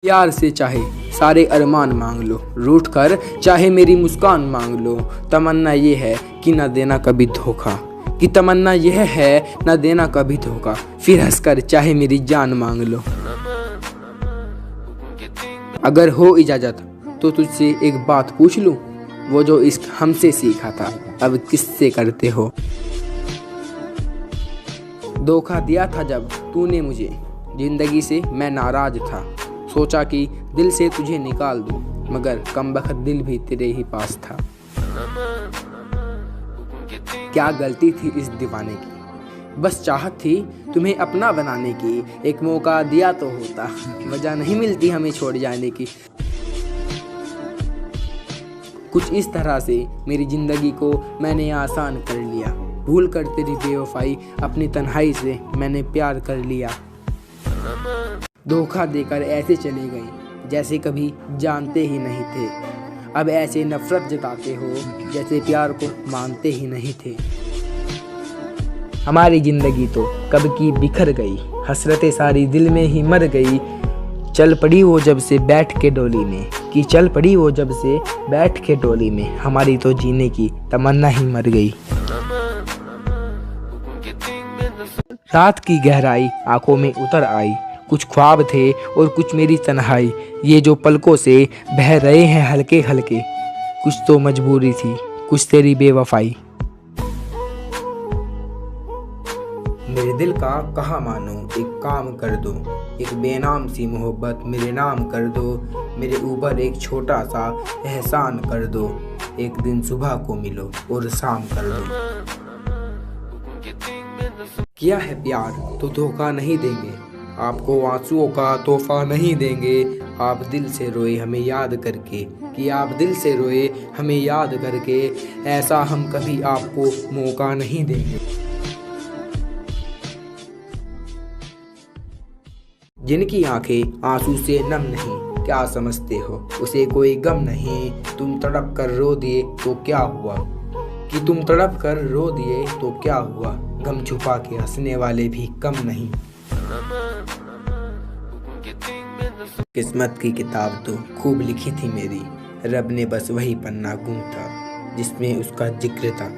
प्यार से चाहे सारे अरमान मांग लो, रूठ कर चाहे मेरी मुस्कान मांग लो। तमन्ना ये है कि न देना कभी धोखा, कि तमन्ना यह है न देना कभी धोखा। फिर हंसकर चाहे मेरी जान मांग लो। अगर हो इजाजत तो तुझसे एक बात पूछ लूं, वो जो इश्क हमसे सीखा था अब किससे करते हो। धोखा दिया था जब तूने मुझे, जिंदगी से मैं नाराज था। सोचा कि दिल से तुझे निकाल दूं, मगर कमबख्त दिल भी तेरे ही पास था। क्या गलती थी इस दीवाने की, बस चाहत थी तुम्हें अपना बनाने की। एक मौका दिया तो होता, वजह नहीं मिलती हमें छोड़ जाने की। कुछ इस तरह से मेरी जिंदगी को मैंने आसान कर लिया। भूल कर तेरी बेवफाई अपनी तन्हाई से मैंने प्यार कर लिया। धोखा देकर ऐसे चले गए जैसे कभी जानते ही नहीं थे। अब ऐसे नफरत जताते हो जैसे प्यार को मानते ही नहीं थे। हमारी जिंदगी तो कब की बिखर गई, हसरतें सारी दिल में ही मर गई। चल पड़ी वो जब से बैठ के डोली में, कि चल पड़ी वो जब से बैठ के डोली में। हमारी तो जीने की तमन्ना ही मर गई। रात की गहराई आंखों में उतर आई, कुछ ख्वाब थे और कुछ मेरी तन्हाई। ये जो पलकों से बह रहे हैं हल्के हल्के, कुछ तो मजबूरी थी, कुछ तेरी बेवफाई। मेरे दिल का कहा मानो, एक काम कर दो, एक बेनाम सी मोहब्बत मेरे नाम कर दो। मेरे ऊपर एक छोटा सा एहसान कर दो, एक दिन सुबह को मिलो और शाम कर दो। किया है प्यार तो धोखा नहीं देंगे, आपको आंसुओं का तोहफा नहीं देंगे। आप दिल से रोए हमें याद करके, कि आप दिल से रोए हमें याद करके। ऐसा हम कभी आपको मौका नहीं देंगे। जिनकी आंखें आंसू से नम नहीं, क्या समझते हो उसे कोई गम नहीं। तुम तड़प कर रो दिए तो क्या हुआ, कि तुम तड़प कर रो दिए तो क्या हुआ। गम छुपा के हंसने वाले भी कम नहीं। किस्मत की किताब तो खूब लिखी थी मेरी, रब ने बस वही पन्ना गुम था जिसमें उसका जिक्र था।